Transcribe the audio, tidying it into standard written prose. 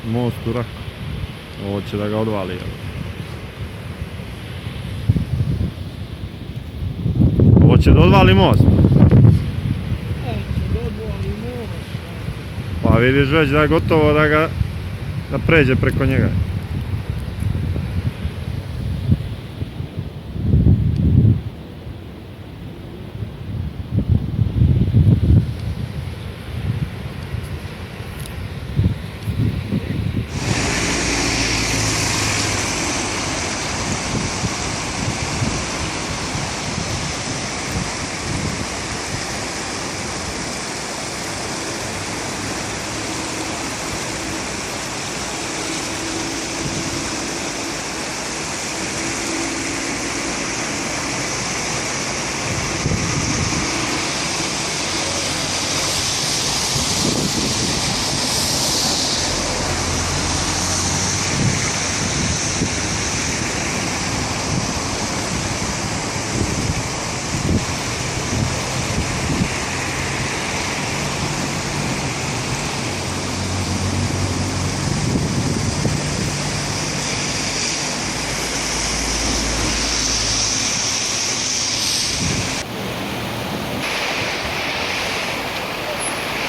most u Raku. Ovo će da ga odvali. Ovo će da odvali most. Pa vidiš već da je gotovo da pređe preko njega.